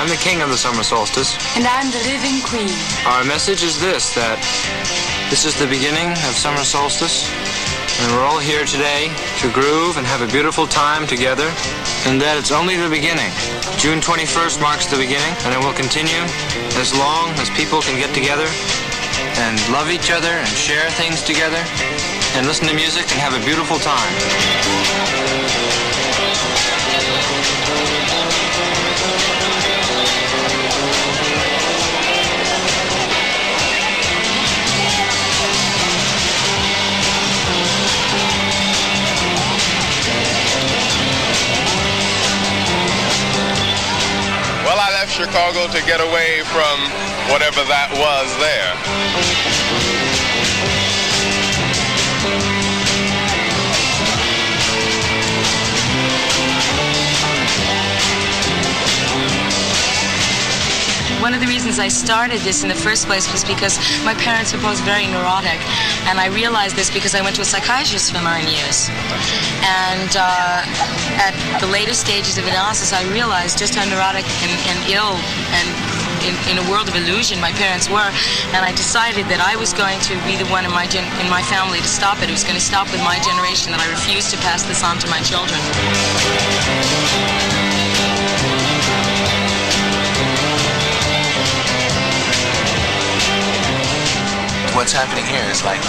I'm the king of the summer solstice. And I'm the living queen. Our message is this, that this is the beginning of summer solstice, and we're all here today to groove and have a beautiful time together, and that it's only the beginning. June 21st marks the beginning, and it will continue as long as people can get together and love each other and share things together and listen to music and have a beautiful time. Well, I left Chicago to get away from whatever that was there. One of the reasons I started this in the first place was because my parents were both very neurotic, and I realized this because I went to a psychiatrist for 9 years. And at the later stages of analysis, I realized just how neurotic and ill and in a world of illusion. My parents were, and I decided that I was going to be the one in my family to stop it. It was going to stop with my generation, that I refused to pass this on to my children. What's happening here is like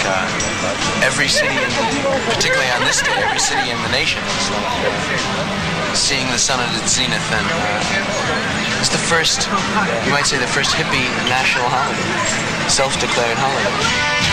every city, particularly on this day, every city in the nation is seeing the sun at its zenith, and it's the first, you might say, the first hippie national holiday, self-declared holiday.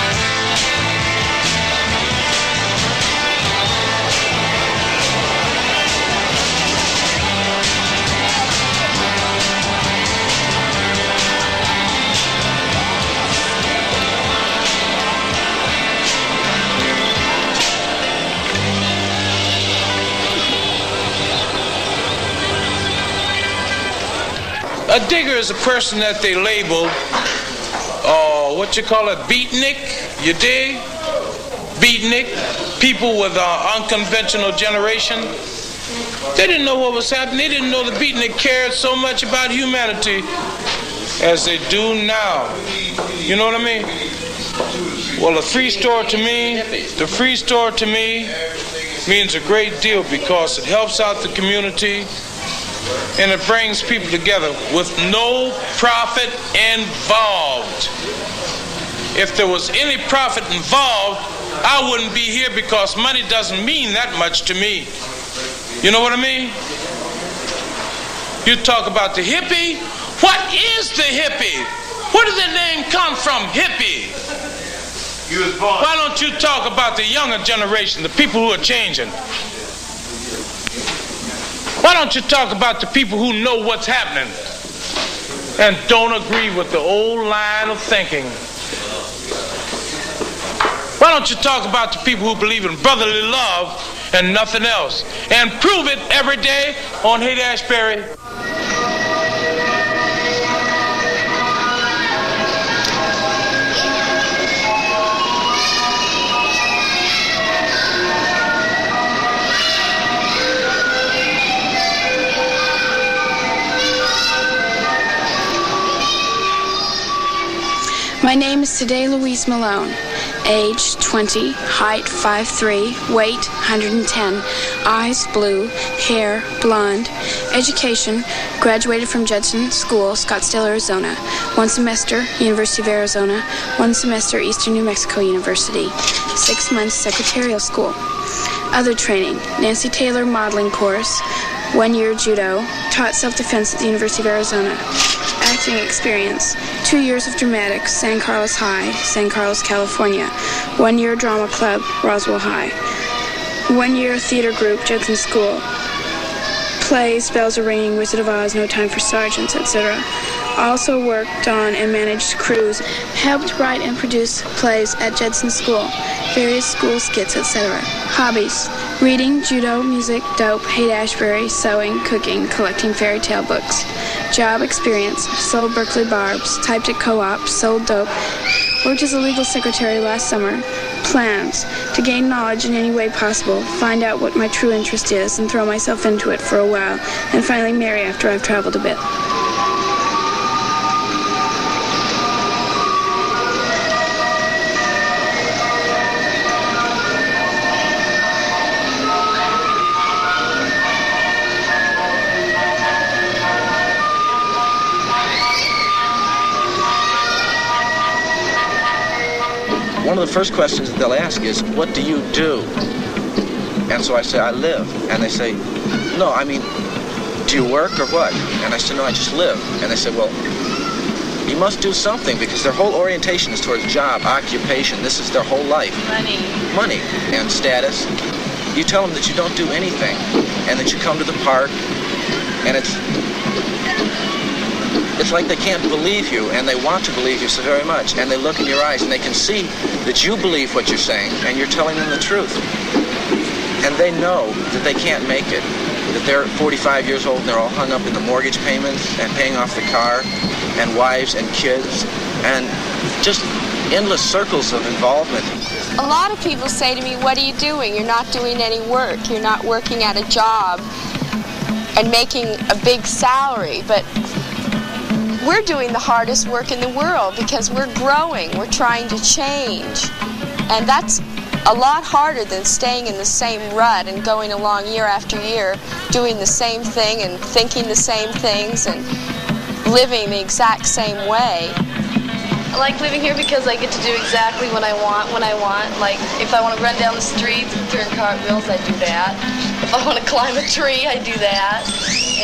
A digger is a person that they label, what you call a beatnik, you dig? Beatnik, people with unconventional generation. They didn't know what was happening. They didn't know the beatnik cared so much about humanity as they do now. You know what I mean? Well, the free store to me means a great deal because it helps out the community. And it brings people together with no profit involved. If there was any profit involved, I wouldn't be here because money doesn't mean that much to me. You know what I mean? You talk about the hippie. What is the hippie? Where did the name come from, hippie? Why don't you talk about the younger generation, the people who are changing? Why don't you talk about the people who know what's happening and don't agree with the old line of thinking? Why don't you talk about the people who believe in brotherly love and nothing else, and prove it every day on Haight-Ashbury? My name is Today Louise Malone, age 20, height 5'3", weight 110, eyes blue, hair blonde, education, graduated from Judson School, Scottsdale, Arizona, 1 semester, University of Arizona, 1 semester, Eastern New Mexico University, 6 months, secretarial school. Other training, Nancy Taylor modeling course, 1 year judo, taught self-defense at the University of Arizona. Acting experience, 2 years of dramatics, San Carlos High, San Carlos, California. 1 year drama club, Roswell High. 1 year theater group, Judson School. Plays, Bells Are Ringing, Wizard of Oz, No Time for Sergeants, etc. Also worked on and managed crews. Helped write and produce plays at Judson School. Various school skits, etc. Hobbies, reading, judo, music, dope, Haight-Ashbury, sewing, cooking, collecting fairy tale books. Job experience, sold Berkeley Barbs, typed at co-op, sold dope, worked as a legal secretary last summer. Plans, to gain knowledge in any way possible, find out what my true interest is and throw myself into it for a while, and finally marry after I've traveled a bit. One of the first questions that they'll ask is, what do you do? And so I say, I live. And they say, no, I mean, do you work or what? And I say, no, I just live. And they say, well, you must do something, because their whole orientation is towards job, occupation. This is their whole life. Money and status. You tell them that you don't do anything and that you come to the park, and it's like they can't believe you, and they want to believe you so very much, and they look in your eyes and they can see that you believe what you're saying and you're telling them the truth. And they know that they can't make it, that they're 45 years old and they're all hung up in the mortgage payments and paying off the car and wives and kids and just endless circles of involvement. A lot of people say to me, what are you doing? You're not doing any work. You're not working at a job and making a big salary. But we're doing the hardest work in the world because we're growing, we're trying to change. And that's a lot harder than staying in the same rut and going along year after year, doing the same thing and thinking the same things and living the exact same way. I like living here because I get to do exactly what I want when I want. Like, if I want to run down the streets and turn cartwheels, I do that. If I want to climb a tree, I do that.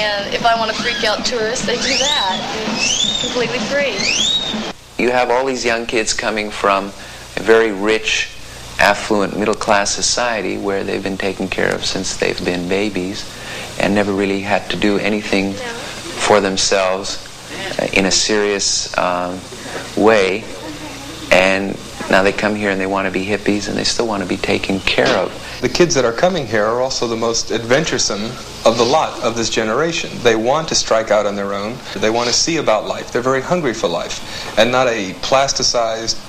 And if I want to freak out tourists, I do that. It's completely free. You have all these young kids coming from a very rich, affluent, middle-class society where they've been taken care of since they've been babies and never really had to do anything for themselves in a serious way, and now they come here and they want to be hippies and they still want to be taken care of. The kids that are coming here are also the most adventuresome of the lot of this generation. They want to strike out on their own. They want to see about life. They're very hungry for life, and not a plasticized,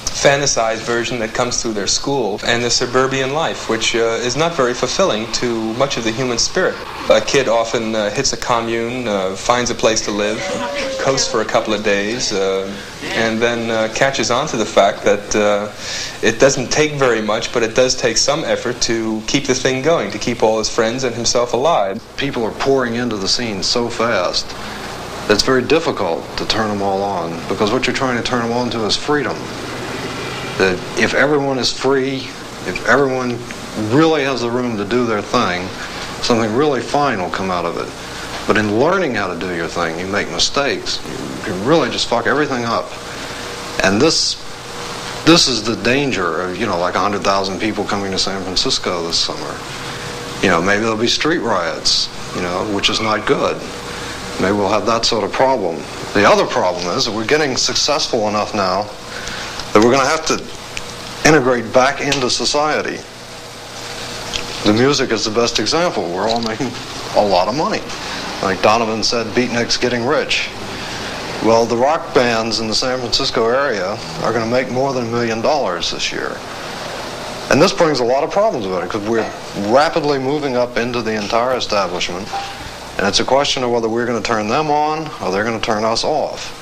fantasized version that comes through their school and the suburban life, which is not very fulfilling to much of the human spirit. A kid often hits a commune, finds a place to live, coasts for a couple of days, and then catches on to the fact that it doesn't take very much, but it does take some effort to keep the thing going, to keep all his friends and himself alive. People are pouring into the scene so fast that it's very difficult to turn them all on, because what you're trying to turn them on to is freedom. That if everyone is free, if everyone really has the room to do their thing, something really fine will come out of it. But in learning how to do your thing, you make mistakes. You can really just fuck everything up. And this is the danger of, like 100,000 people coming to San Francisco this summer. Maybe there'll be street riots, which is not good. Maybe we'll have that sort of problem. The other problem is that we're getting successful enough now that we're going to have to integrate back into society. The music is the best example. We're all making a lot of money. Like Donovan said, beatniks getting rich. Well, the rock bands in the San Francisco area are going to make more than $1 million this year. And this brings a lot of problems with it, because we're rapidly moving up into the entire establishment, and it's a question of whether we're going to turn them on or they're going to turn us off.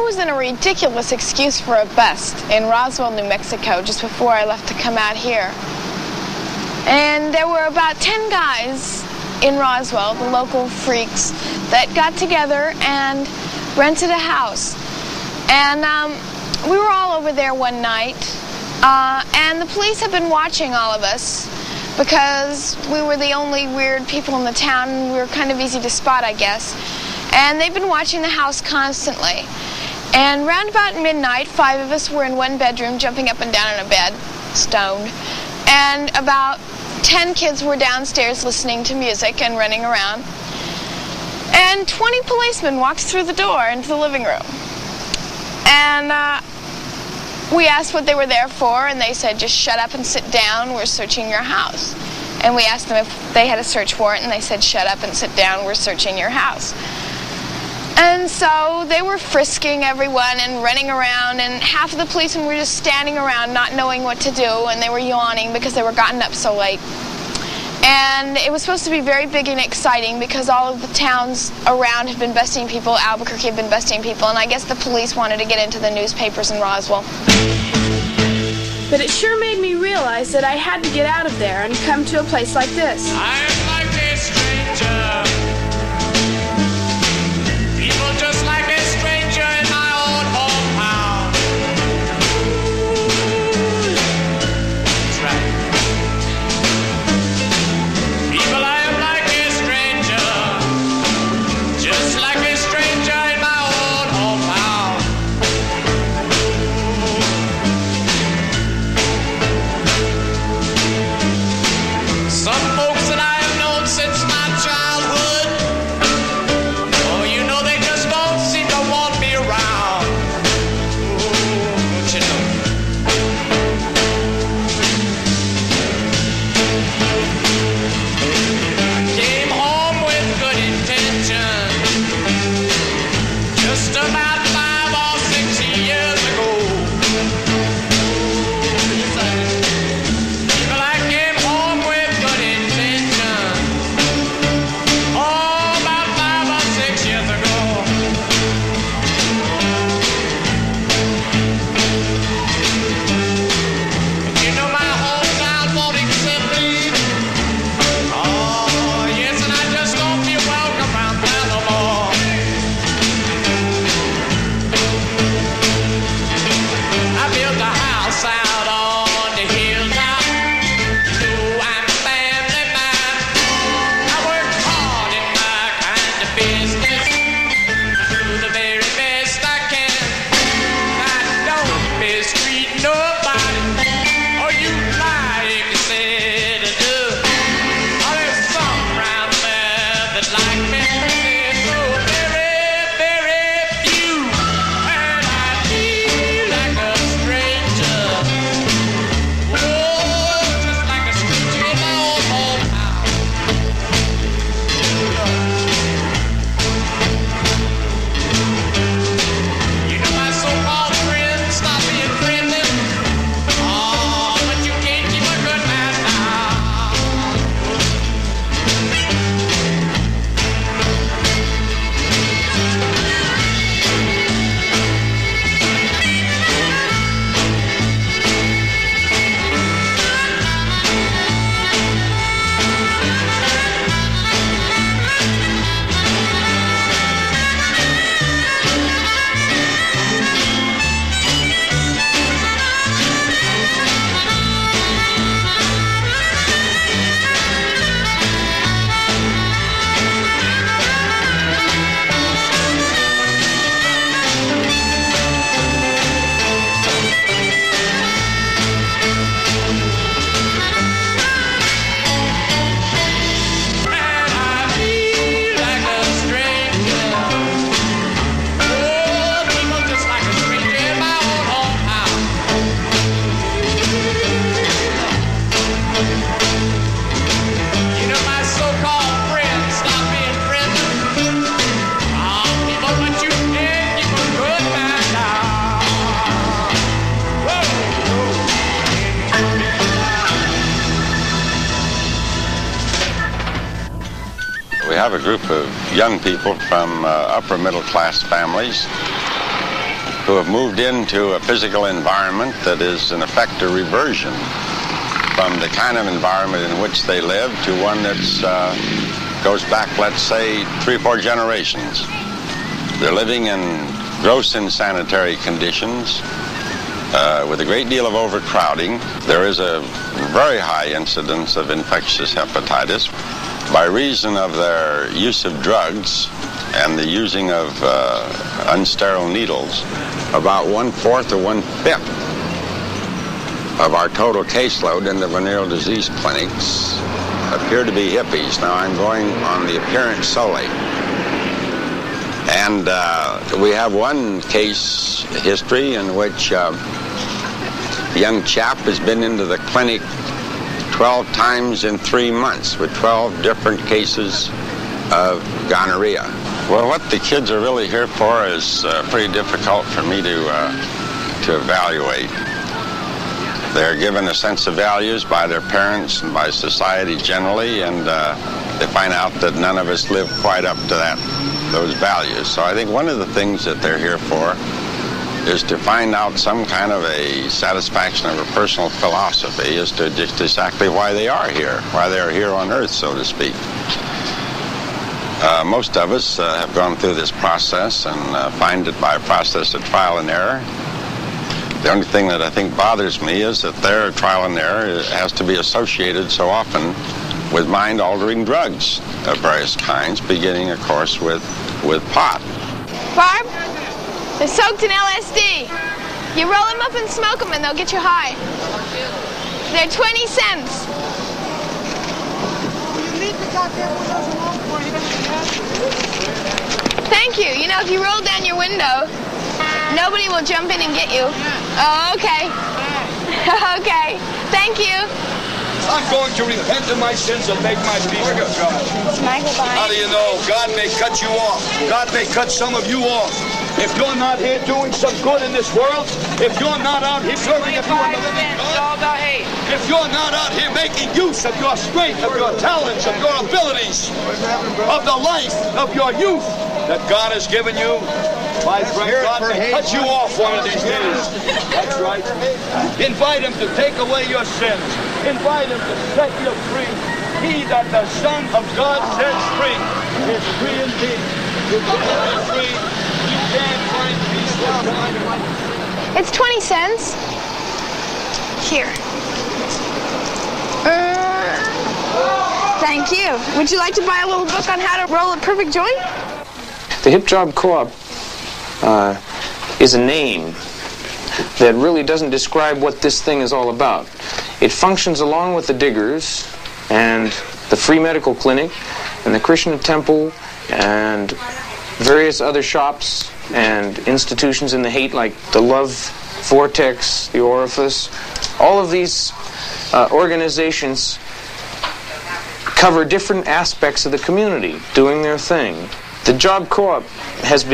was in a ridiculous excuse for a bust in Roswell, New Mexico, just before I left to come out here. And there were about 10 guys in Roswell, the local freaks, that got together and rented a house. And we were all over there one night, and the police have been watching all of us because we were the only weird people in the town, and we were kind of easy to spot, I guess. And they've been watching the house constantly. And round about midnight, 5 of us were in one bedroom, jumping up and down in a bed, stoned. And about 10 kids were downstairs listening to music and running around. And 20 policemen walked through the door into the living room. And we asked what they were there for, and they said, just shut up and sit down, we're searching your house. And we asked them if they had a search warrant, and they said, shut up and sit down, we're searching your house. And so they were frisking everyone and running around, and half of the policemen were just standing around not knowing what to do, and they were yawning because they were gotten up so late. And it was supposed to be very big and exciting because all of the towns around had been busting people. Albuquerque had been busting people, and I guess the police wanted to get into the newspapers in Roswell. But it sure made me realize that I had to get out of there and come to a place like this. I'm like a stranger. People just like a stranger in my own hometown. That's right. People, I am like a stranger. Just like a stranger in my own hometown. Some folks that I have known since my childhood, oh, you know they just don't seem to want me around. Don't you know? I came home with good intention, just about 5 or 6 years ago. Well, I came home with good intention, oh, about 5 or 6 years ago. And you know my hometown won't accept me. Oh, yes, and I just don't feel welcome around there no more. I built a house out on the hilltop. You know I'm a family man. I work hard in my kind of business. Do the very best I can. I don't mistreat nobody. Oh, you like you said I do. Oh, there's some around there that like me. There's so very, very few. And I feel like a stranger. Oh, just like a stranger in my own hometown. You know my so-called friends stop being friendly. Oh, but you can't keep a good man down. And I feel like a stranger. Oh, people just like a stranger in my own hometown. You know my so-called friends stop being friendly. Oh, people, but you can't keep a good man down. We have a group of young people from upper middle class families who have moved into a physical environment that is in effect a reversion from the kind of environment in which they live to one that goes back, let's say, 3 or 4 generations. They're living in gross insanitary conditions with a great deal of overcrowding. There is a very high incidence of infectious hepatitis by reason of their use of drugs and the using of unsterile needles. About 1/4 or 1/5 of our total caseload in the venereal disease clinics appear to be hippies. Now, I'm going on the appearance solely. And we have one case history in which a young chap has been into the clinic 12 times in 3 months with 12 different cases of gonorrhea. Well, what the kids are really here for is pretty difficult for me to evaluate. They're given a sense of values by their parents and by society generally, and they find out that none of us live quite up to those values. So I think one of the things that they're here for is to find out some kind of a satisfaction of a personal philosophy as to just exactly why they are here, why they're here on Earth, so to speak. Most of us have gone through this process and find it by a process of trial and error. The only thing that I think bothers me is that their trial and error has to be associated so often with mind-altering drugs of various kinds, beginning, of course, with pot. Barb, they're soaked in LSD. You roll them up and smoke them and they'll get you high. They're 20 cents. Thank you. You know, if you roll down your window, nobody will jump in and get you. Oh, okay. Okay. Thank you. I'm going to repent of my sins and make my peace with God. How do you know? God may cut you off. God may cut some of you off. If you're not here doing some good in this world, if you're not out here serving a God, if you're not out here making use of your strength, of your talents, of your abilities, of the life of your youth that God has given you, my friend, God may cut you off one of these days. That's right. Invite him to take away your sins. Invite him to set you free. He that the Son of God sets free is free indeed. You can't be free. You can't find peace with God. It's 20 cents. Here. Thank you. Would you like to buy a little book on how to roll a perfect joint? The Hip Job Co-op is a name that really doesn't describe what this thing is all about. It functions along with the Diggers and the Free Medical Clinic and the Krishna Temple and various other shops and institutions in the hate, like the Love Vortex, the Orifice. All of these organizations cover different aspects of the community doing their thing. The Job Co-op has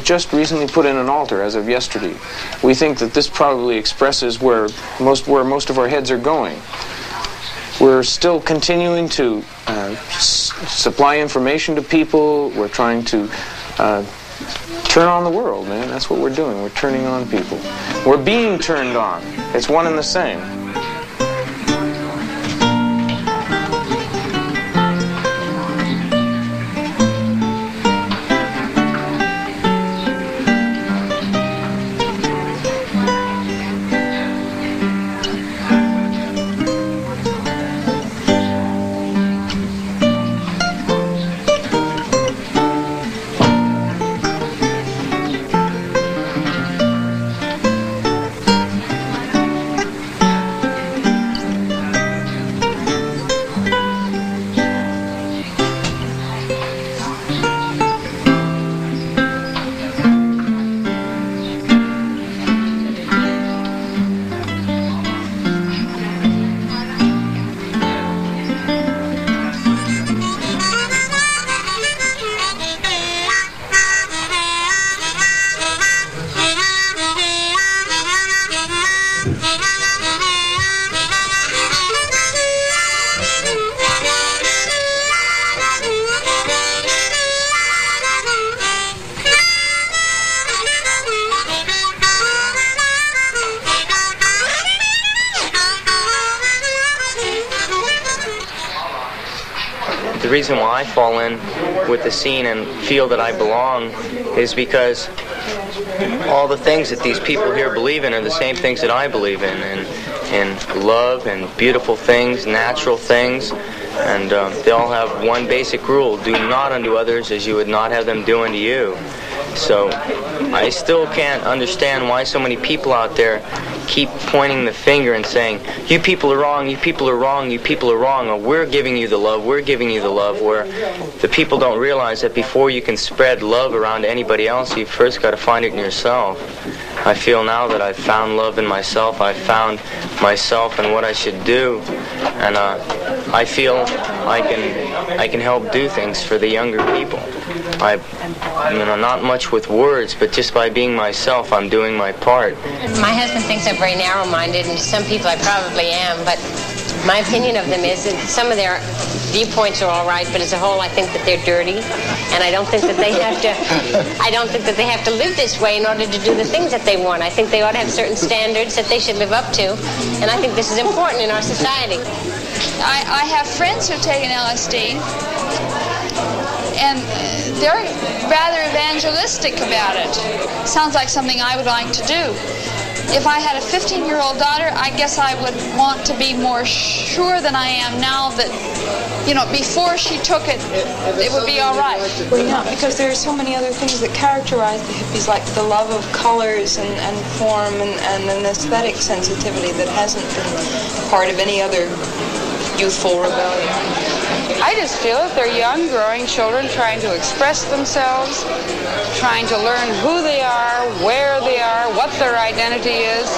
just recently put in an altar as of yesterday. We think that this probably expresses where most of our heads are going. We're still continuing to supply information to people. We're trying to turn on the world, man. That's what we're doing. We're turning on people. We're being turned on. It's one and the same. reason why I fall in with the scene and feel that I belong is because all the things that these people here believe in are the same things that I believe in, and love and beautiful things, natural things, and they all have one basic rule: do not unto others as you would not have them do unto you. So I still can't understand why so many people out there keep pointing the finger and saying, you people are wrong, you people are wrong, you people are wrong, or we're giving you the love, we're giving you the love, where the people don't realize that before you can spread love around to anybody else, you've first got to find it in yourself. I feel now that I've found love in myself, I've found myself and what I should do, and I feel I can help do things for the younger people. Not much with words, but just by being myself, I'm doing my part. My husband thinks I'm very narrow-minded, and some people I probably am, but my opinion of them is that some of their viewpoints are all right, but as a whole, I think that they're dirty, and I don't think that they have to. I don't think that they have to live this way in order to do the things that they want. I think they ought to have certain standards that they should live up to, and I think this is important in our society. I have friends who take an LSD, and they're rather evangelistic about it. Sounds like something I would like to do. If I had a 15-year-old daughter, I guess I would want to be more sure than I am now that, before she took it, it would be all right. Well, yeah, because there are so many other things that characterize the hippies, like the love of colors and form and an aesthetic sensitivity that hasn't been part of any other youthful rebellion. I just feel that they're young, growing children trying to express themselves, trying to learn who they are, where they are, what their identity is.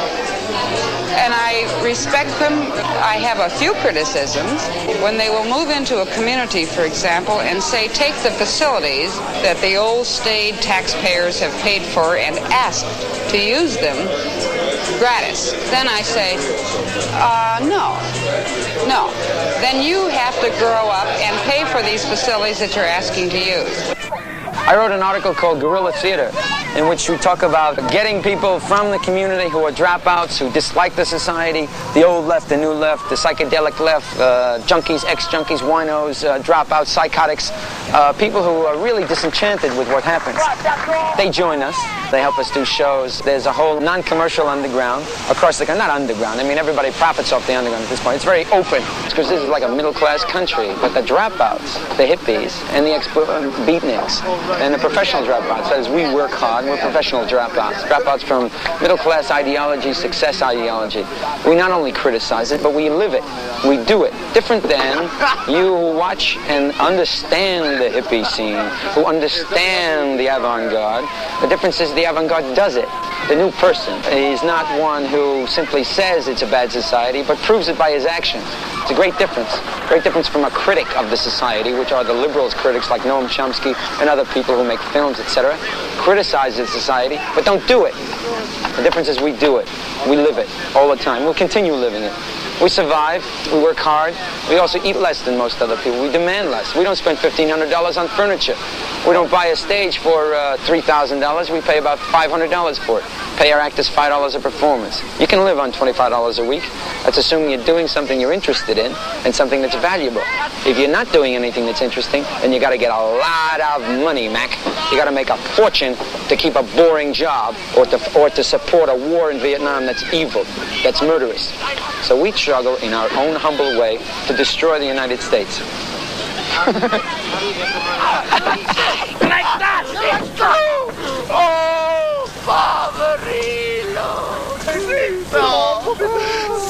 And I respect them. I have a few criticisms. When they will move into a community, for example, and say, take the facilities that the old staid taxpayers have paid for and ask to use them gratis. Then I say, no. Then you have to grow up and pay for these facilities that you're asking to use. I wrote an article called Guerrilla Theater, in which we talk about getting people from the community who are dropouts, who dislike the society, the old left, the new left, the psychedelic left, junkies, ex-junkies, winos, dropouts, psychotics, people who are really disenchanted with what happens. They join us. They help us do shows. There's a whole non-commercial underground across the country. Not underground. I mean, everybody profits off the underground at this point. It's very open, because this is like a middle-class country. But the dropouts, the hippies, and the beatniks, and the professional dropouts, that is, we work hard, we're professional dropouts. Dropouts from middle-class ideology, success ideology. We not only criticize it, but we live it. We do it. Different than you who watch and understand the hippie scene, who understand the avant-garde. The difference is the avant-garde does it. The new person is not one who simply says it's a bad society, but proves it by his actions. It's a great difference. Great difference from a critic of the society, which are the liberals critics like Noam Chomsky and other people who make films, etc. Criticize the society, but don't do it. The difference is we do it. We live it all the time. We'll continue living it. We survive, we work hard, we also eat less than most other people, we demand less. We don't spend $1,500 on furniture. We don't buy a stage for $3,000, we pay about $500 for it. Pay our actors $5 a performance. You can live on $25 a week. That's assuming you're doing something you're interested in and something that's valuable. If you're not doing anything that's interesting, then you got to get a lot of money, Mac. You got to make a fortune to keep a boring job or to support a war in Vietnam that's evil, that's murderous. So we struggle in our own humble way to destroy the United States. Like that! It's true! Oh, Favorilo!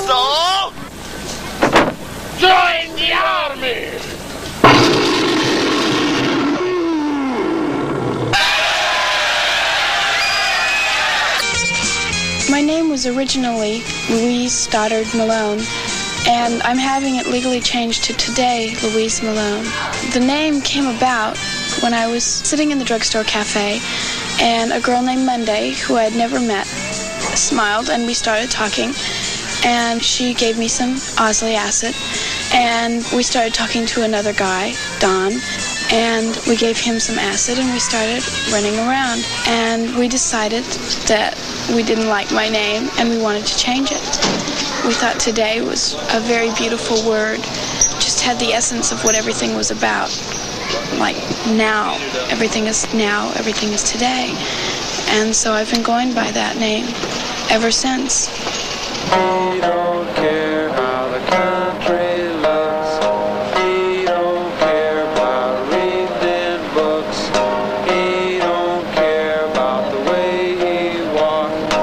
So? Join the army! My name was originally Louise Stoddard Malone, and I'm having it legally changed to today Louise Malone. The name came about when I was sitting in the drugstore cafe, and a girl named Monday, who I had never met, smiled, and we started talking, and she gave me some Osley acid, and we started talking to another guy, Don, and we gave him some acid, and we started running around, and we decided that we didn't like my name, and we wanted to change it. We thought today was a very beautiful word, just had the essence of what everything was about. Like now, everything is today. And so I've been going by that name ever since. We don't care how the country looks. He don't care about reading books. He don't care about the way he walks.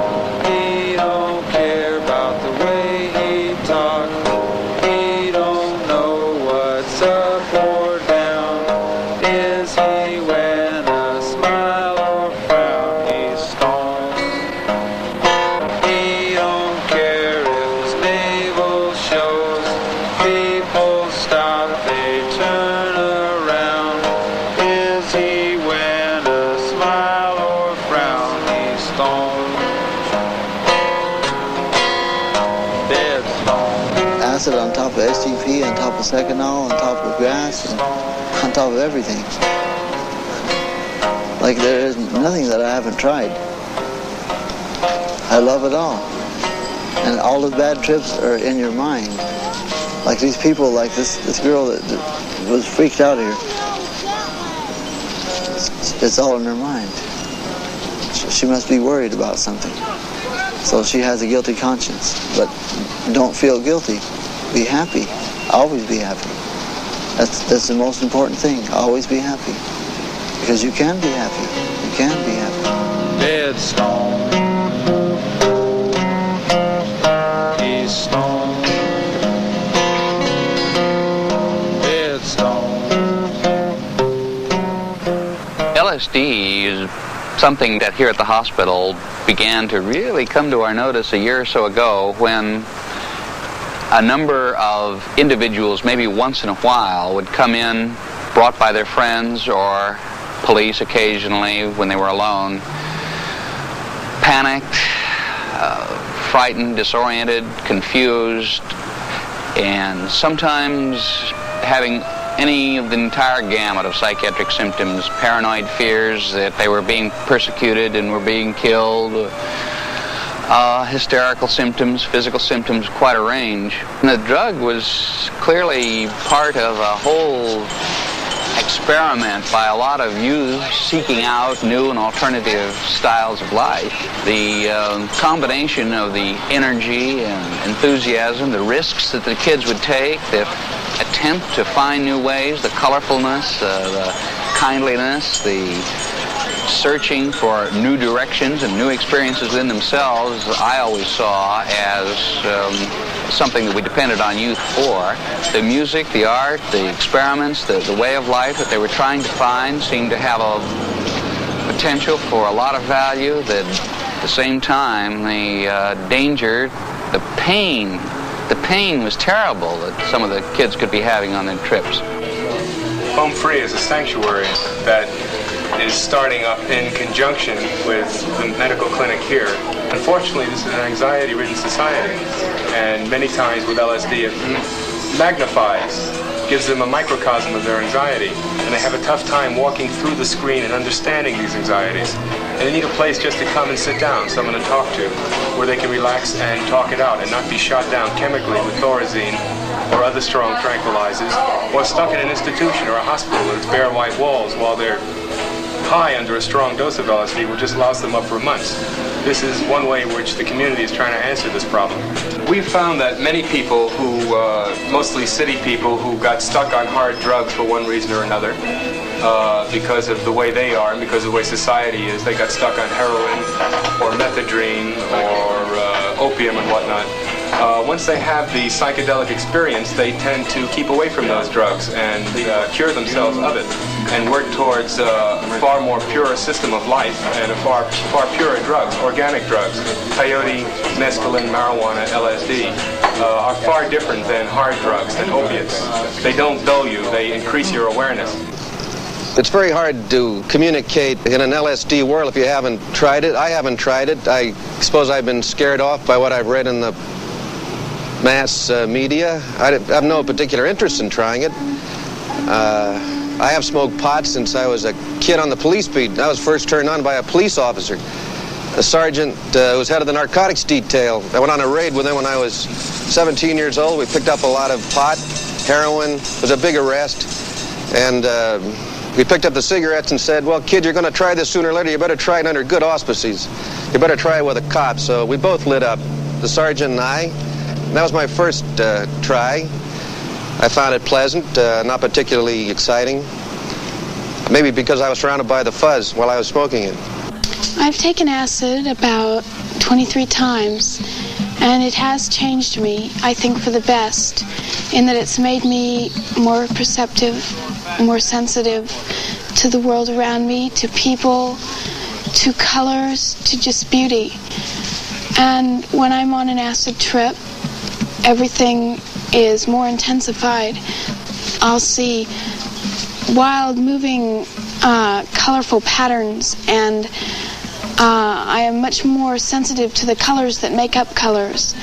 He don't care about the way he talks. He don't know what's up or down. Is he when a smile or frown? He's stoned. He don't care if his navel shows. People stop, they turn around. Is he when a smile or frown? He's stoned. Dead stoned. Acid on top of STP, on top of Seconal, on top of grass, and on top of everything. Like there is nothing that I haven't tried. I love it all. And all the bad trips are in your mind. Like these people, like this girl that was freaked out here. It's all in her mind. She must be worried about something. So she has a guilty conscience. But don't feel guilty. Be happy. Always be happy. That's the most important thing. Always be happy. Because you can be happy. You can be happy. Dead stone. He's stone. Dead stone. LSD is something that here at the hospital began to really come to our notice a year or so ago when a number of individuals, maybe once in a while, would come in brought by their friends or police occasionally when they were alone, panicked, frightened, disoriented, confused, and sometimes having any of the entire gamut of psychiatric symptoms, paranoid fears that they were being persecuted and were being killed, hysterical symptoms, physical symptoms, quite a range. And the drug was clearly part of a whole experiment by a lot of youth seeking out new and alternative styles of life. The combination of the energy and enthusiasm, the risks that the kids would take, the attempt to find new ways, the colorfulness, the kindliness, the searching for new directions and new experiences within themselves, I always saw as something that we depended on youth for. The music, the art, the experiments, the way of life that they were trying to find seemed to have a potential for a lot of value. That at the same time, the danger, the pain was terrible that some of the kids could be having on their trips. Home Free is a sanctuary that is starting up in conjunction with the medical clinic here. Unfortunately, this is an anxiety-ridden society, and many times with LSD it magnifies, gives them a microcosm of their anxiety, and they have a tough time walking through the screen and understanding these anxieties. And they need a place just to come and sit down, someone to talk to, where they can relax and talk it out and not be shot down chemically with Thorazine or other strong tranquilizers, or stuck in an institution or a hospital with its bare white walls while they're high under a strong dose of LSD, which just louse them up for months. This is one way in which the community is trying to answer this problem. We've found that many people who, mostly city people, who got stuck on hard drugs for one reason or another, because of the way they are and because of the way society is, they got stuck on heroin or methadone or opium and whatnot. Once they have the psychedelic experience, they tend to keep away from those drugs and cure themselves of it and work towards a far more pure system of life and a far purer drugs, organic drugs. Peyote, mescaline, marijuana, LSD are far different than hard drugs, than opiates. They don't dull you, they increase your awareness. It's very hard to communicate in an LSD world if you haven't tried it. I haven't tried it. I suppose I've been scared off by what I've read in the mass media. I have no particular interest in trying it. I have smoked pot since I was a kid on the police beat. I was first turned on by a police officer. The sergeant who was head of the narcotics detail. I went on a raid with him when I was 17 years old. We picked up a lot of pot, heroin. It was a big arrest. And we picked up the cigarettes and said, well, kid, you're going to try this sooner or later. You better try it under good auspices. You better try it with a cop. So we both lit up, the sergeant and I. And that was my first try. I found it pleasant, not particularly exciting. Maybe because I was surrounded by the fuzz while I was smoking it. I've taken acid about 23 times, and it has changed me, I think, for the best, in that it's made me more perceptive, more sensitive to the world around me, to people, to colors, to just beauty. And when I'm on an acid trip, everything is more intensified. I'll see wild, moving, colorful patterns, and I am much more sensitive to the colors that make up colors.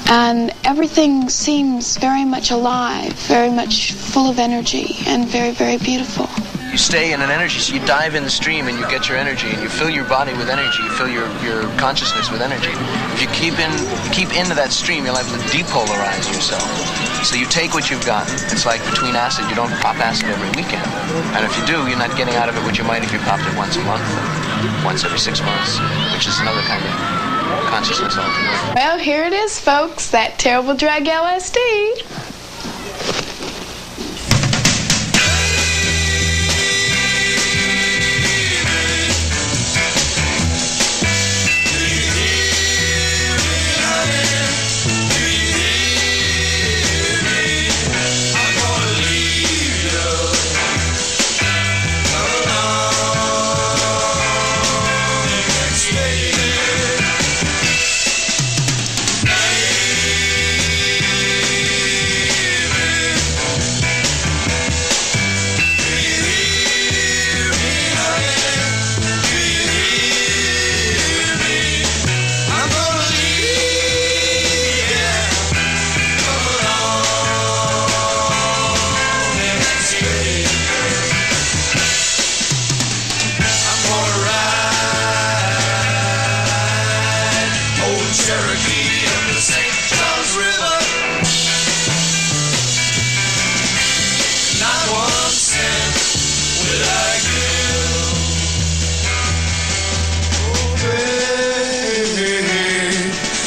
And everything seems very much alive, very much full of energy, and very, very beautiful. You stay in an energy, so you dive in the stream and you get your energy, and you fill your body with energy, you fill your consciousness with energy. If you keep into that stream, you'll have to depolarize yourself. So you take what you've gotten. It's like between acid, you don't pop acid every weekend. And if you do, you're not getting out of it what you might if you popped it once a month, or once every 6 months, which is another kind of consciousness altogether. Well, here it is, folks, that terrible drug LSD.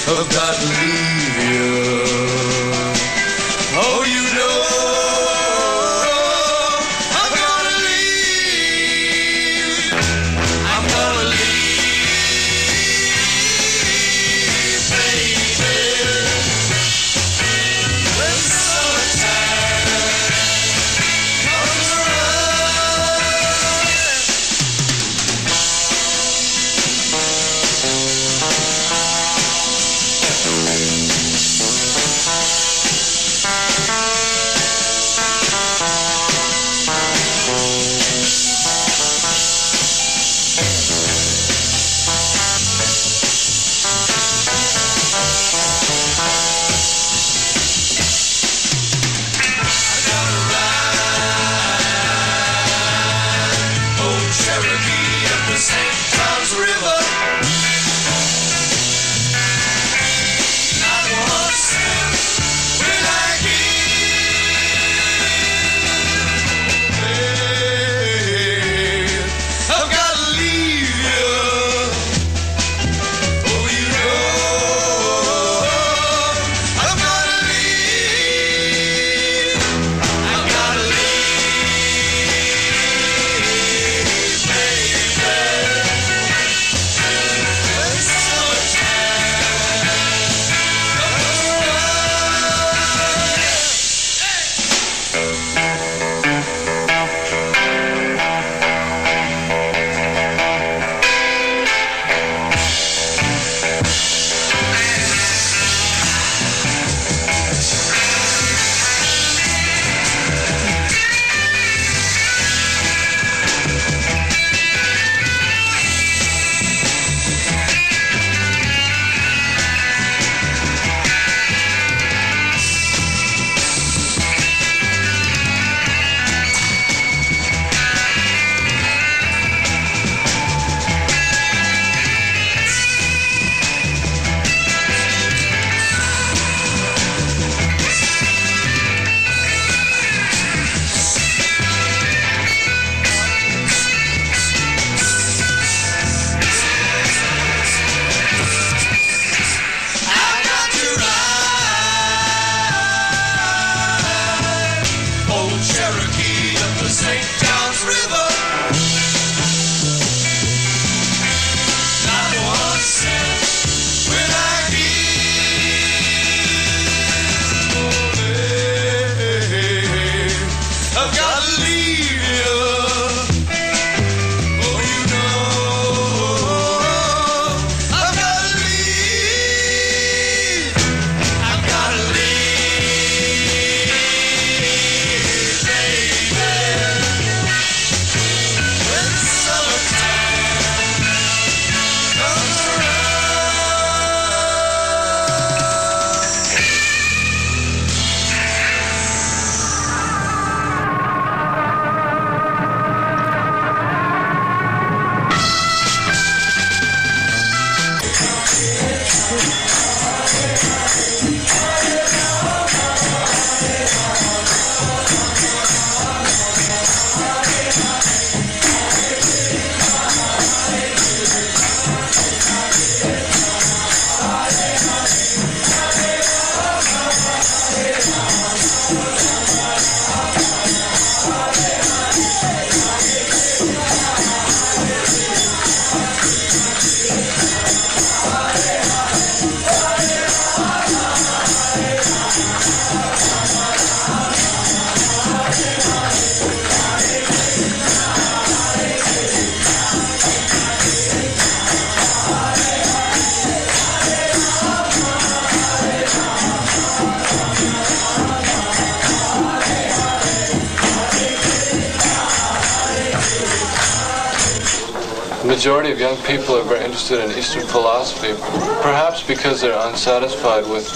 I've got to leave you. Oh, you know I'm gonna leave. I'm gonna leave, baby. When summertime comes around. The majority of young people are very interested in Eastern philosophy, perhaps because they're unsatisfied with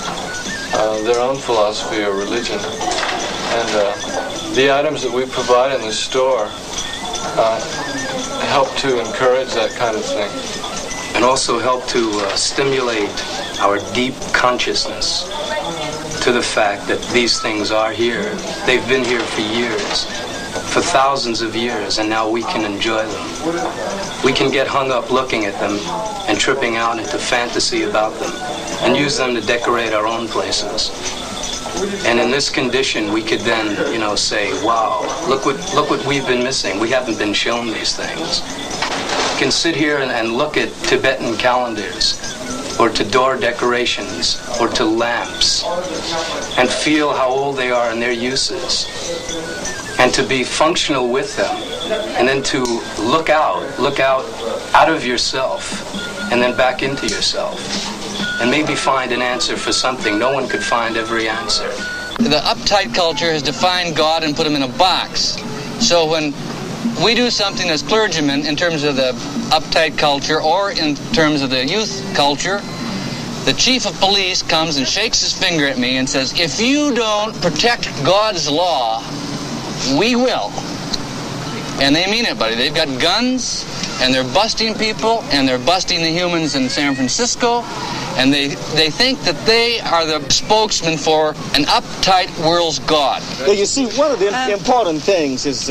their own philosophy or religion. And the items that we provide in the store help to encourage that kind of thing. And also help to stimulate our deep consciousness to the fact that these things are here. They've been here for years, for thousands of years, and now we can enjoy them. We can get hung up looking at them and tripping out into fantasy about them and use them to decorate our own places. And in this condition, we could then, say, wow, look what we've been missing. We haven't been shown these things. You can sit here and look at Tibetan calendars, or to door decorations, or to lamps, and feel how old they are in their uses, and to be functional with them, and then to look out of yourself, and then back into yourself, and maybe find an answer for something. No one could find every answer. The uptight culture has defined God and put him in a box. So when we do something as clergymen in terms of the uptight culture or in terms of the youth culture, the chief of police comes and shakes his finger at me and says, if you don't protect God's law, we will. And they mean it, buddy. They've got guns, and they're busting people, and they're busting the humans in San Francisco, and they think that they are the spokesman for an uptight world's God. Well, you see, one of the important things is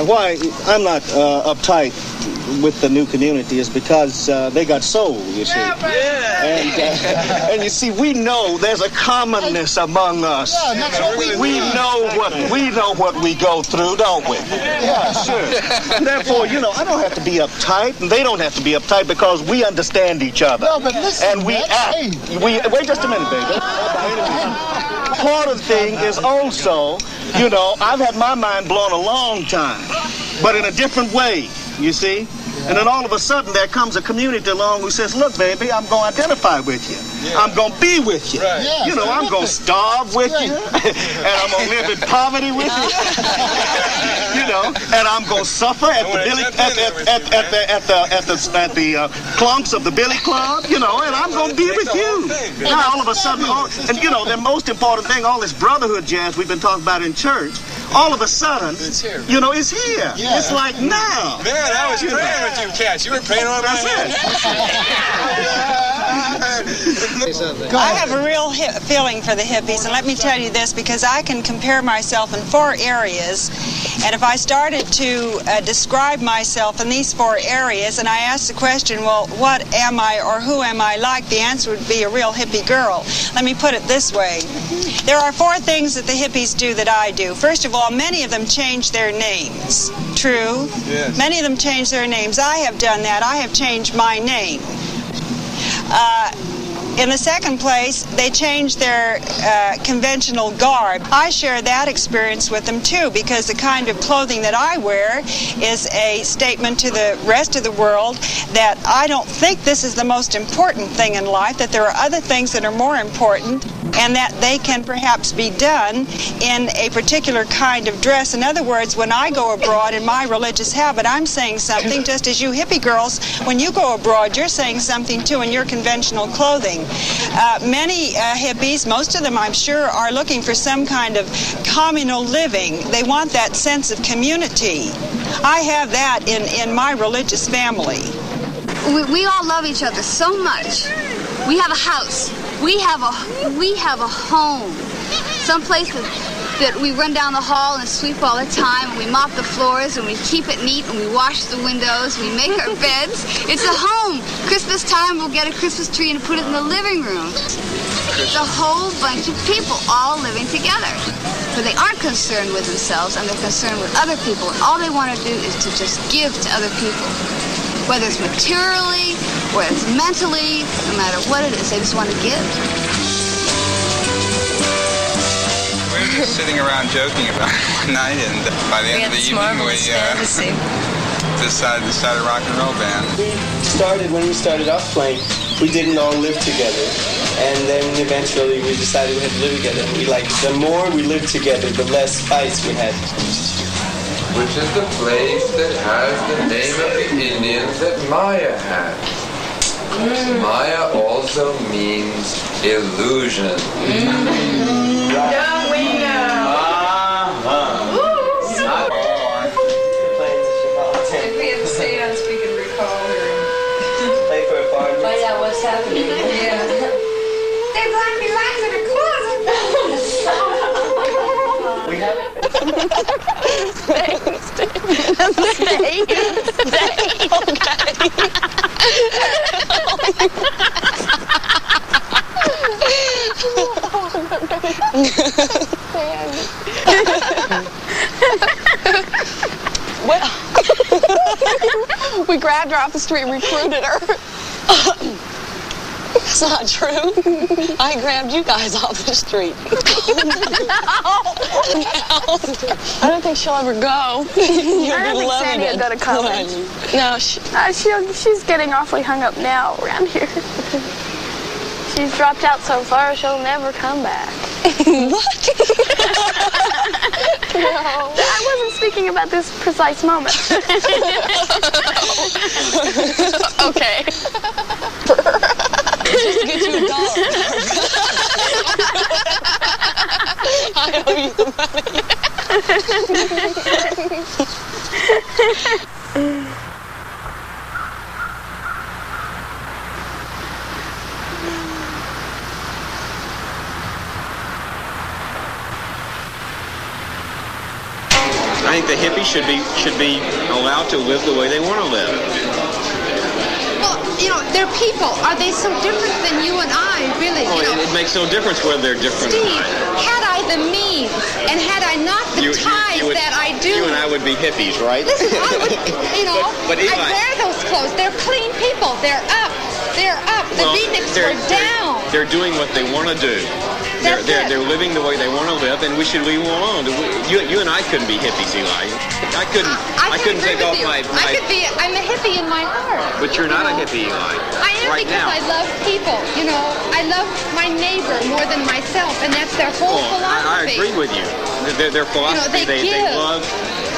why I'm not uptight with the new community is because they got soul, you see. And you see, we know there's a commonness among us. We know what we go through, don't we? Yeah, sure. Therefore, I don't have to be uptight, and they don't have to be uptight because we understand each other. No, but listen, and we act. Wait just a minute, baby. Part of the thing is also, I've had my mind blown a long time, but in a different way, you see? And then all of a sudden there comes a community along who says, look, baby, I'm going to identify with you. Yeah. I'm going to be with you. Right. Yeah, I'm going to starve with you. And I'm going to live in poverty with you. And I'm going to suffer at the clumps of the Billy Club, and I'm going to be with you. Now all of a sudden, the most important thing, all this brotherhood jazz we've been talking about in church, all of a sudden, it's here. It's here. Yeah. It's like now. Man, I was praying with you cats. You were praying on my head. I have a real feeling for the hippies, and let me tell you this, because I can compare myself in 4 areas, and if I started to describe myself in these 4 areas, and I asked the question, well, what am I or who am I like, the answer would be a real hippie girl. Let me put it this way. There are 4 things that the hippies do that I do. First of all, many of them change their names. True? Yes. Many of them change their names. I have done that. I have changed my name. In the second place, they change their conventional garb. I share that experience with them too, because the kind of clothing that I wear is a statement to the rest of the world that I don't think this is the most important thing in life, that there are other things that are more important, and that they can perhaps be done in a particular kind of dress. In other words, when I go abroad in my religious habit, I'm saying something, just as you hippie girls, when you go abroad, you're saying something too in your conventional clothing. Many hippies, most of them I'm sure, are looking for some kind of communal living. They want that sense of community. I have that in my religious family. we all love each other so much. We have a house. We have a home. Some place that we run down the hall and sweep all the time. And we mop the floors and we keep it neat and we wash the windows. We make our beds. It's a home. Christmas time, we'll get a Christmas tree and put it in the living room. It's a whole bunch of people all living together. But they aren't concerned with themselves, and they're concerned with other people. And all they want to do is to just give to other people. Whether it's materially, whether it's mentally, no matter what it is, they just want to give. We were just sitting around joking about it one night, and by the end of the evening, we decided to start a rock and roll band. When we started off playing, we didn't all live together. And then eventually we decided we had to live together. The more we lived together, the less fights we had. Which is the place that has the name of the Indians that Maya had. Maya also means illusion. Don't we know? If we had to stay on so we can recall her and play for a farm. find out what's happening. Yeah. They locked me lights in a closet. We have it. Well, we grabbed her off the street and recruited her. That's not true. I grabbed you guys off the street. I don't think she'll ever go. I don't think Sandy had done a comment. No, she's getting awfully hung up now around here. She's dropped out so far, she'll never come back. What? No, I wasn't speaking about this precise moment. Okay. Just to get you $1. I owe you the money. I think the hippies should be allowed to live the way they want to live. Well, they're people. Are they so different than you and I, really? It makes no difference whether they're different or Steve, not. had I the means, and had I not the ties that I do... You and I would be hippies, right? Listen, I would, but Eli, I wear those clothes. They're clean people. They're up. They're up. The beatniks were down. They're doing what they want to do. They're living the way they want to live, and we should leave them alone. You and I couldn't be hippies, Eli. I couldn't take off my... I'm a hippie in my heart. But you're not a hippie, Eli. I am right because now. I love people. I love my neighbor more than myself, and that's their whole philosophy. I agree with you. Their philosophy, they love...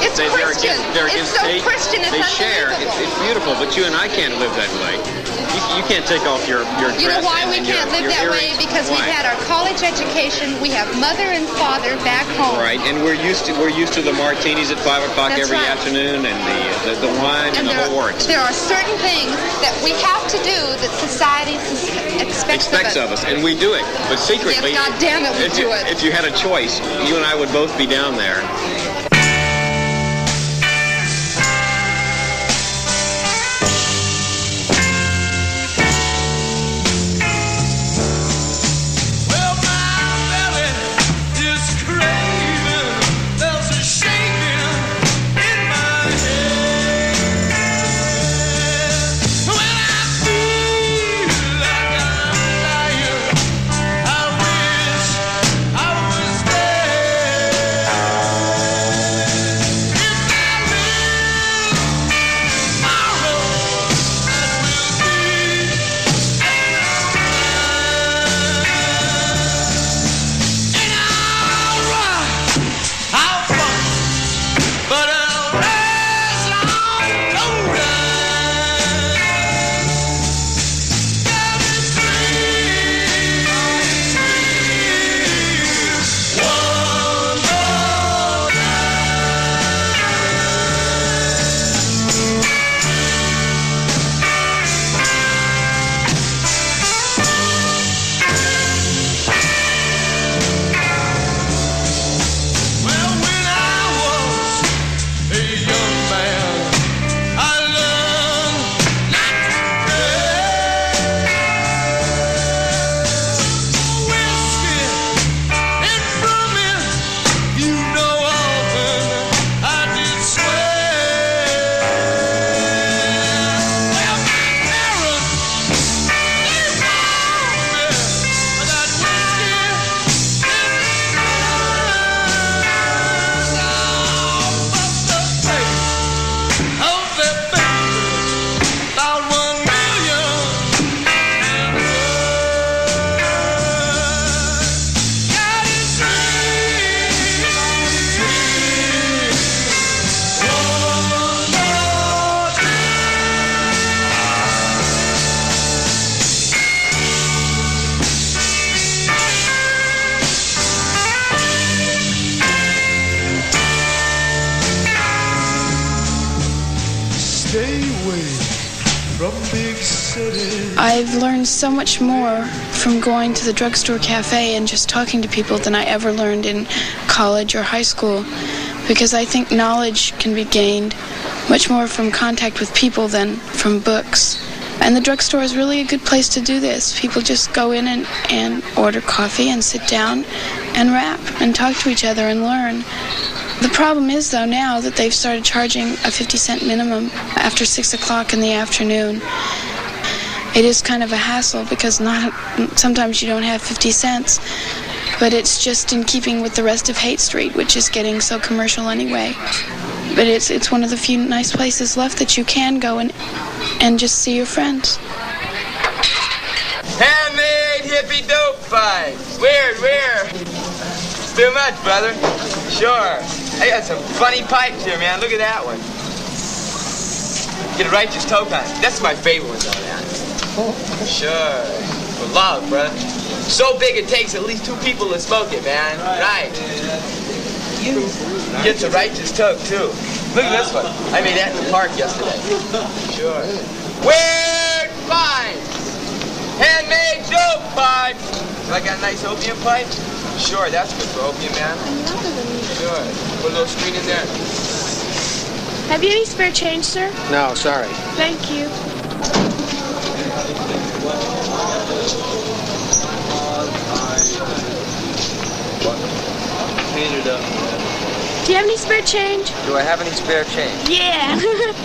It's Christian. They're it's so Christian. It's they share. It's beautiful, but you and I can't live that way. You can't take off your dress. You know why we can't live that way? Because we've had our college education. We have mother and father back home. Right, and we're used to the martinis at 5 o'clock every afternoon, and the wine and the whole works. There are certain things that we have to do that society expects of us, and we do it. But secretly, yes, God damn it, we do it. If you had a choice, you and I would both be down there. I've learned so much more from going to the drugstore cafe and just talking to people than I ever learned in college or high school, because I think knowledge can be gained much more from contact with people than from books. And the drugstore is really a good place to do this. People just go in and order coffee and sit down and rap and talk to each other and learn. The problem is, though, now that they've started charging a 50-cent minimum after 6 o'clock in the afternoon, it is kind of a hassle because sometimes you don't have 50 cents, but it's just in keeping with the rest of Haight Street, which is getting so commercial anyway. But it's one of the few nice places left that you can go and just see your friends. Handmade hippie dope pipe. Weird. Too much, brother. Sure. I got some funny pipes here, man. Look at that one. Get a righteous toke on it. That's my favorite one, though, man. Sure. For love, brother. So big it takes at least 2 people to smoke it, man. Right. Gets a righteous toke, too. Look at this one. I made that in the park yesterday. Sure. Weird pipes. Handmade dope pipes. So I got a nice opium pipe? Sure, that's good for opium, man. Sure. Put a little screen in there. Have you any spare change, sir? No, sorry. Thank you. Clean it up. Do you have any spare change? Do I have any spare change? Yeah.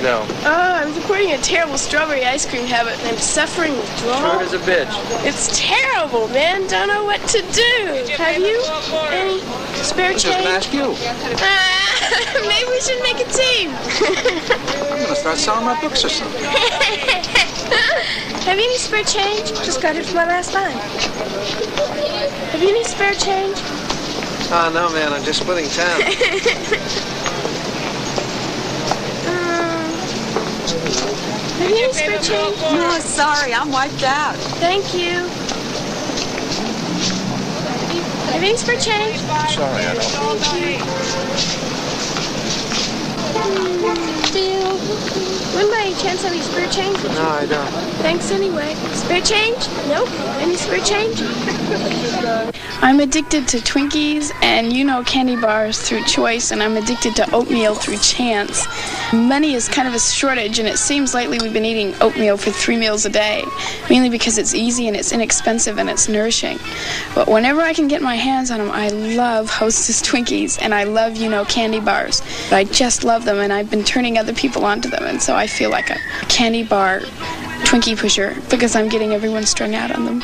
No. Oh, I was reporting a terrible strawberry ice cream habit and I'm suffering withdrawal. Sure as a bitch. It's terrible, man. Don't know what to do. Have you any spare change? Just ask you. Maybe we should make a team. I'm going to start selling my books or something. Have you any spare change? Just got it for my last line. Have you any spare change? Oh, no, man. I'm just splitting town. Have you any spare change? No, sorry. I'm wiped out. Thank you. Have you any spare change? Sorry, I don't. Thank you. Bill, wouldn't by any chance have any spare change? No, I don't. Thanks anyway. Spare change? Nope. Any spare change? I'm addicted to Twinkies and candy bars through choice, and I'm addicted to oatmeal through chance. Money is kind of a shortage, and it seems lately we've been eating oatmeal for 3 meals a day, mainly because it's easy and it's inexpensive and it's nourishing. But whenever I can get my hands on them, I love Hostess Twinkies, and I love, candy bars. I just love them, and I've been turning other people onto them, and so I feel like a candy bar Twinkie pusher because I'm getting everyone strung out on them.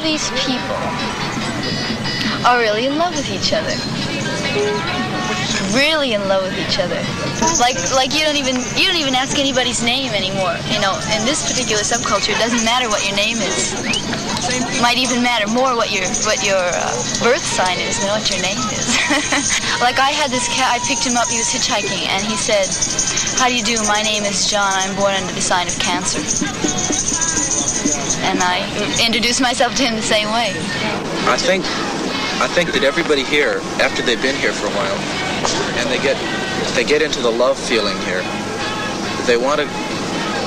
These people are really in love with each other. Really in love with each other. Like you don't even ask anybody's name anymore. In this particular subculture, it doesn't matter what your name is. It might even matter more what your birth sign is than what your name is. Like I had this cat, I picked him up, he was hitchhiking, and he said, "How do you do? My name is John. I'm born under the sign of Cancer." And I introduced myself to him the same way. I think that everybody here, after they've been here for a while, and they get into the love feeling here, they want to,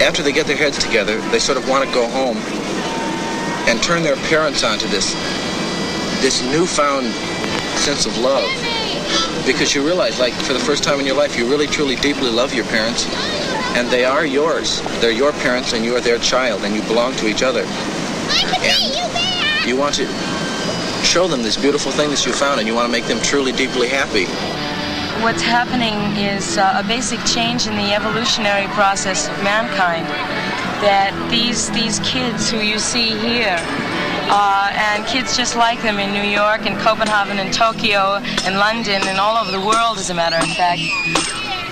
after they get their heads together, they sort of want to go home and turn their parents onto this this newfound sense of love, because you realize, like, for the first time in your life, you really, truly, deeply love your parents, and they are yours. They're your parents, and you are their child, and you belong to each other. And you want to show them this beautiful thing that you found, and you want to make them truly, deeply happy. What's happening is a basic change in the evolutionary process of mankind. That these kids who you see here, and kids just like them in New York and Copenhagen and Tokyo and London and all over the world, as a matter of fact,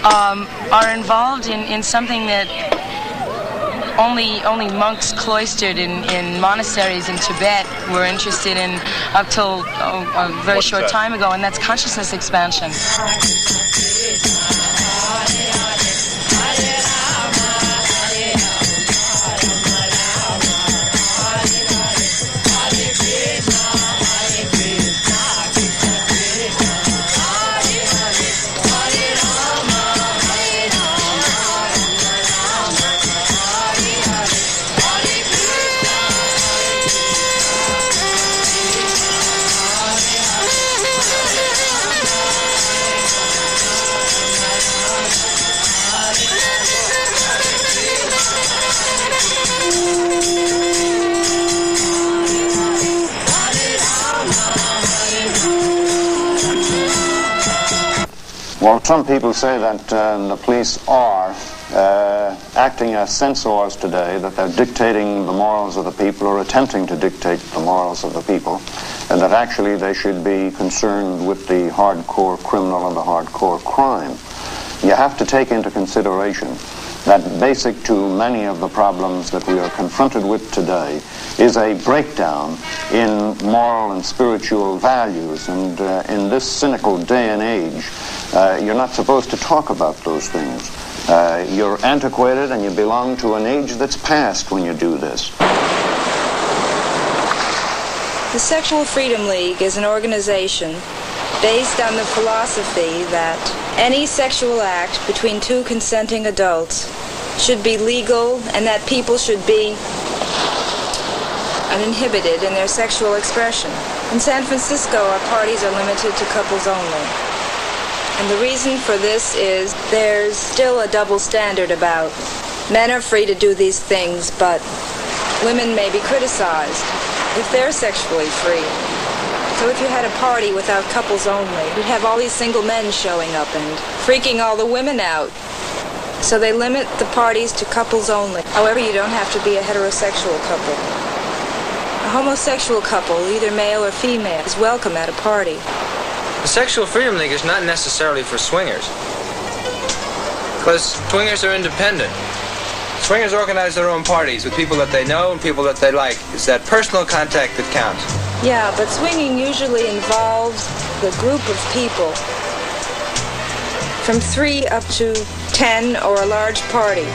are involved in something that only monks cloistered in monasteries in Tibet were interested in up till a very short time ago, and that's consciousness expansion. Well, some people say that the police are acting as censors today, that they're dictating the morals of the people or attempting to dictate the morals of the people, and that actually they should be concerned with the hardcore criminal and the hardcore crime. You have to take into consideration that basic to many of the problems that we are confronted with today is a breakdown in moral and spiritual values, and in this cynical day and age, you're not supposed to talk about those things. You're antiquated and you belong to an age that's past when you do this. The Sexual Freedom League is an organization based on the philosophy that any sexual act between two consenting adults should be legal and that people should be uninhibited in their sexual expression. In San Francisco, our parties are limited to couples only. And the reason for this is there's still a double standard about men are free to do these things, but women may be criticized if they're sexually free. So if you had a party without couples only, you'd have all these single men showing up and freaking all the women out. So they limit the parties to couples only. However, you don't have to be a heterosexual couple. A homosexual couple, either male or female, is welcome at a party. The Sexual Freedom League is not necessarily for swingers, because swingers are independent. Swingers organize their own parties with people that they know and people that they like. It's that personal contact that counts. Yeah, but swinging usually involves the group of people from 3 up to 10 or a large party.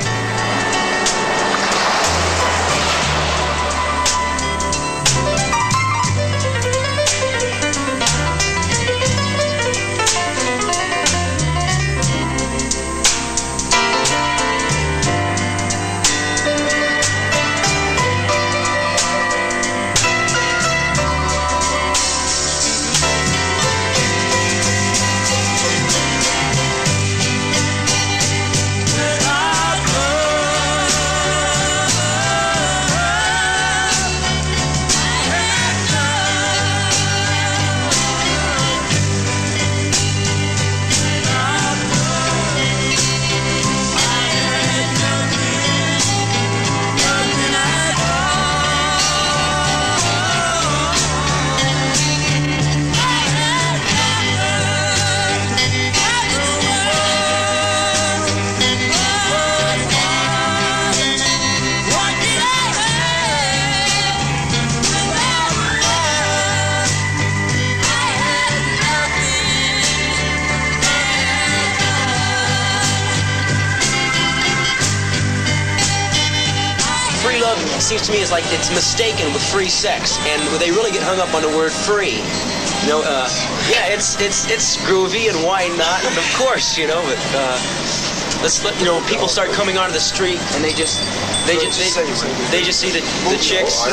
Seems to me is like it's mistaken with free sex, and they really get hung up on the word free. You know, yeah, it's groovy, and why not? And of course, you know, but people start coming onto the street and they just see the chicks.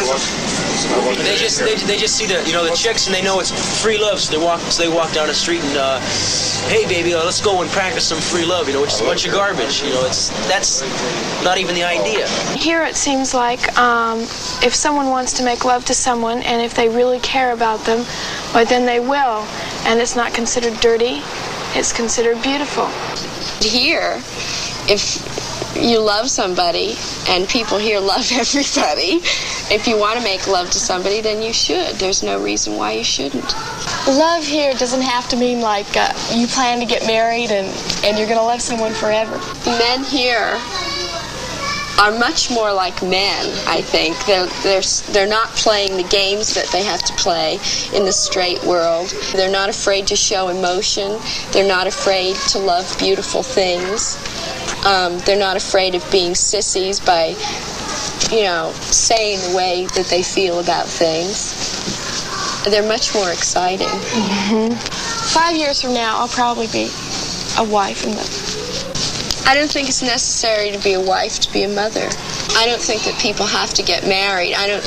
They just see the chicks and they know it's free love, so they walk down the street and hey baby, let's go and practice some free love, which is a bunch of garbage. That's not even the idea. Here it seems like if someone wants to make love to someone and if they really care about them, well, then they will, and it's not considered dirty, it's considered beautiful. Here, if you love somebody, and people here love everybody, if you want to make love to somebody, then you should. There's no reason why you shouldn't. Love here doesn't have to mean like you plan to get married and you're going to love someone forever. Men here are much more like men, I think. They're not playing the games that they have to play in the straight world. They're not afraid to show emotion. They're not afraid to love beautiful things. They're not afraid of being sissies by, saying the way that they feel about things. They're much more exciting. Mm-hmm. 5 years from now, I'll probably be a wife and I don't think it's necessary to be a wife to be a mother. I don't think that people have to get married. I don't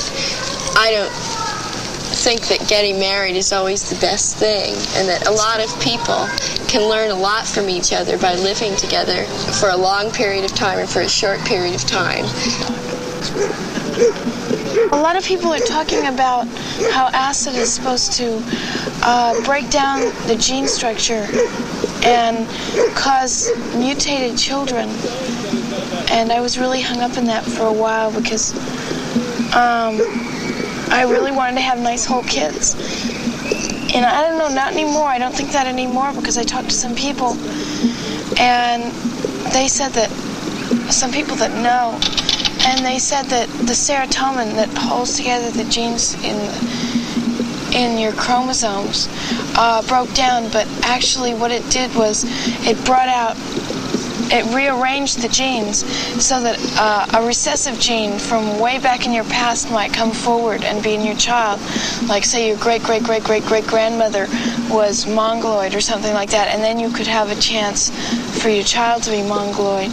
think that getting married is always the best thing, and that a lot of people can learn a lot from each other by living together for a long period of time or for a short period of time. A lot of people are talking about how acid is supposed to break down the gene structure and cause mutated children. And I was really hung up in that for a while because I really wanted to have nice whole kids. And I don't know, not anymore. I don't think that anymore because I talked to some people and they said that, some people that know, and they said that the serotonin that holds together the genes in your chromosomes broke down, but actually what it did was it rearranged the genes so that a recessive gene from way back in your past might come forward and be in your child. Like say your great-great-great-great-great-grandmother was Mongoloid or something like that, and then you could have a chance for your child to be Mongoloid.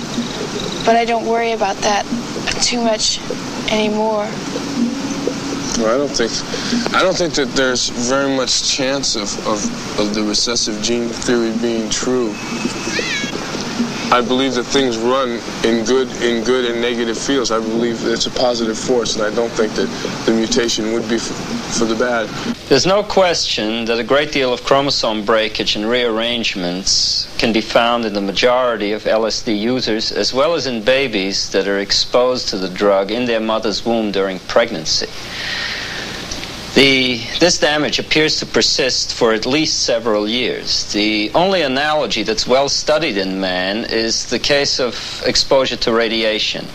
But I don't worry about that too much anymore. Well, I don't think that there's very much chance of the recessive gene theory being true. I believe that things run in good and negative fields. I believe that it's a positive force, and I don't think that the mutation would be for the bad. There's no question that a great deal of chromosome breakage and rearrangements can be found in the majority of LSD users, as well as in babies that are exposed to the drug in their mother's womb during pregnancy. This damage appears to persist for at least several years. The only analogy that's well studied in man is the case of exposure to radiation.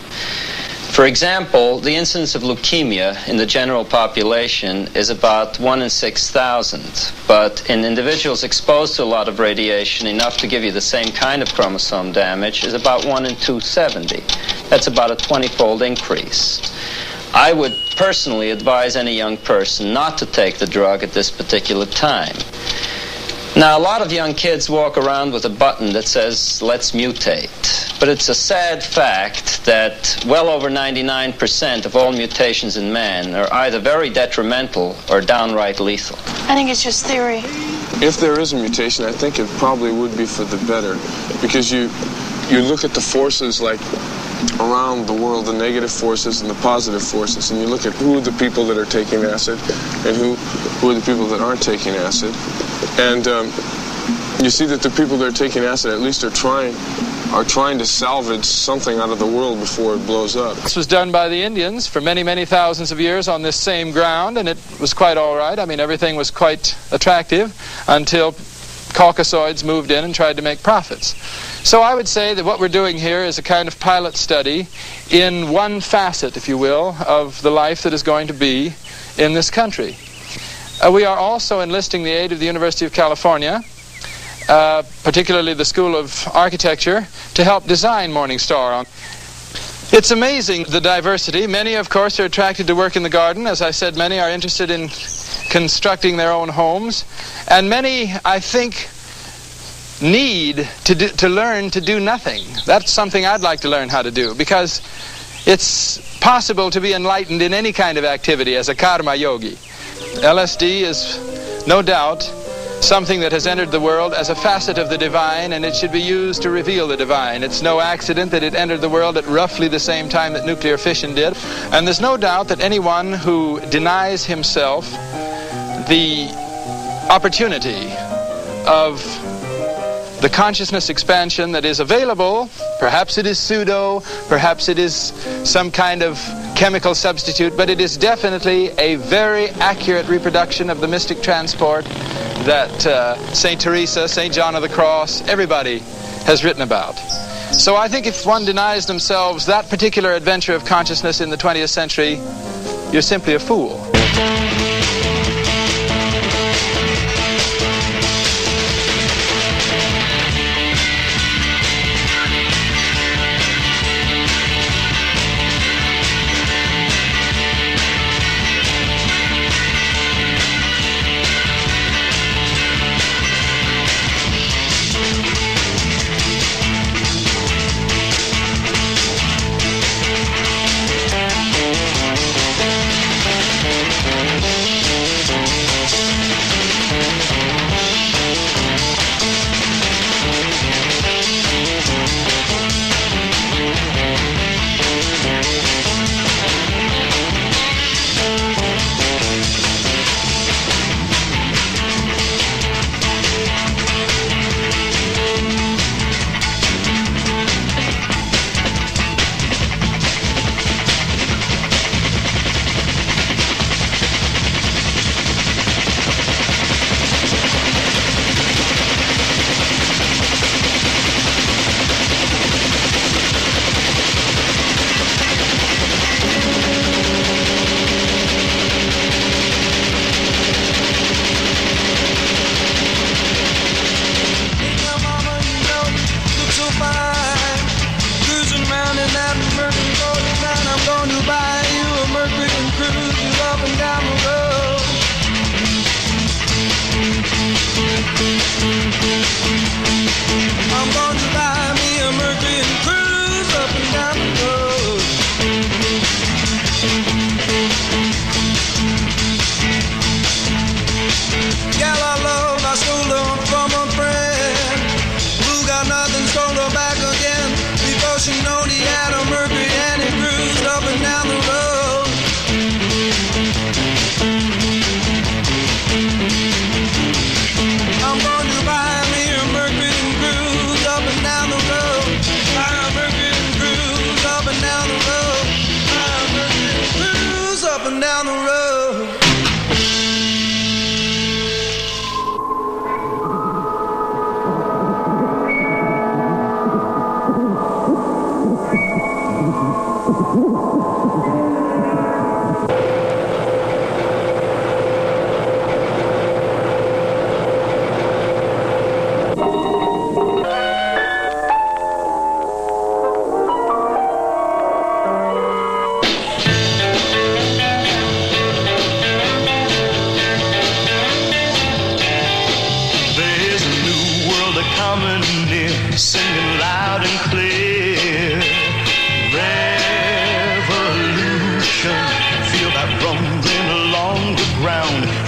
For example, the incidence of leukemia in the general population is about 1 in 6,000, but in individuals exposed to a lot of radiation, enough to give you the same kind of chromosome damage, is about 1 in 270. That's about a 20-fold increase. I would personally advise any young person not to take the drug at this particular time. Now, a lot of young kids walk around with a button that says, let's mutate. But it's a sad fact that well over 99% of all mutations in man are either very detrimental or downright lethal. I think it's just theory. If there is a mutation, I think it probably would be for the better, because you look at the forces like around the world, the negative forces and the positive forces, and you look at who are the people that are taking acid and who are the people that aren't taking acid, and you see that the people that are taking acid at least are trying to salvage something out of the world before it blows up. This was done by the Indians for many, many thousands of years on this same ground, and it was quite all right. I mean, everything was quite attractive until Caucasoids moved in and tried to make profits. So I would say that what we're doing here is a kind of pilot study in one facet, if you will, of the life that is going to be in this country. We are also enlisting the aid of the University of California, particularly the School of Architecture, to help design Morning Star. It's amazing, the diversity. Many, of course, are attracted to work in the garden. As I said, many are interested in constructing their own homes. And many, I think, need to learn to do nothing. That's something I'd like to learn how to do, because it's possible to be enlightened in any kind of activity as a karma yogi. LSD is no doubt something that has entered the world as a facet of the divine, and it should be used to reveal the divine. It's no accident that it entered the world at roughly the same time that nuclear fission did. And there's no doubt that anyone who denies himself the opportunity of the consciousness expansion that is available, perhaps it is pseudo, perhaps it is some kind of chemical substitute, but it is definitely a very accurate reproduction of the mystic transport that St. Teresa, St. John of the Cross, everybody has written about. So I think if one denies themselves that particular adventure of consciousness in the 20th century, you're simply a fool.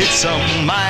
It's a mighty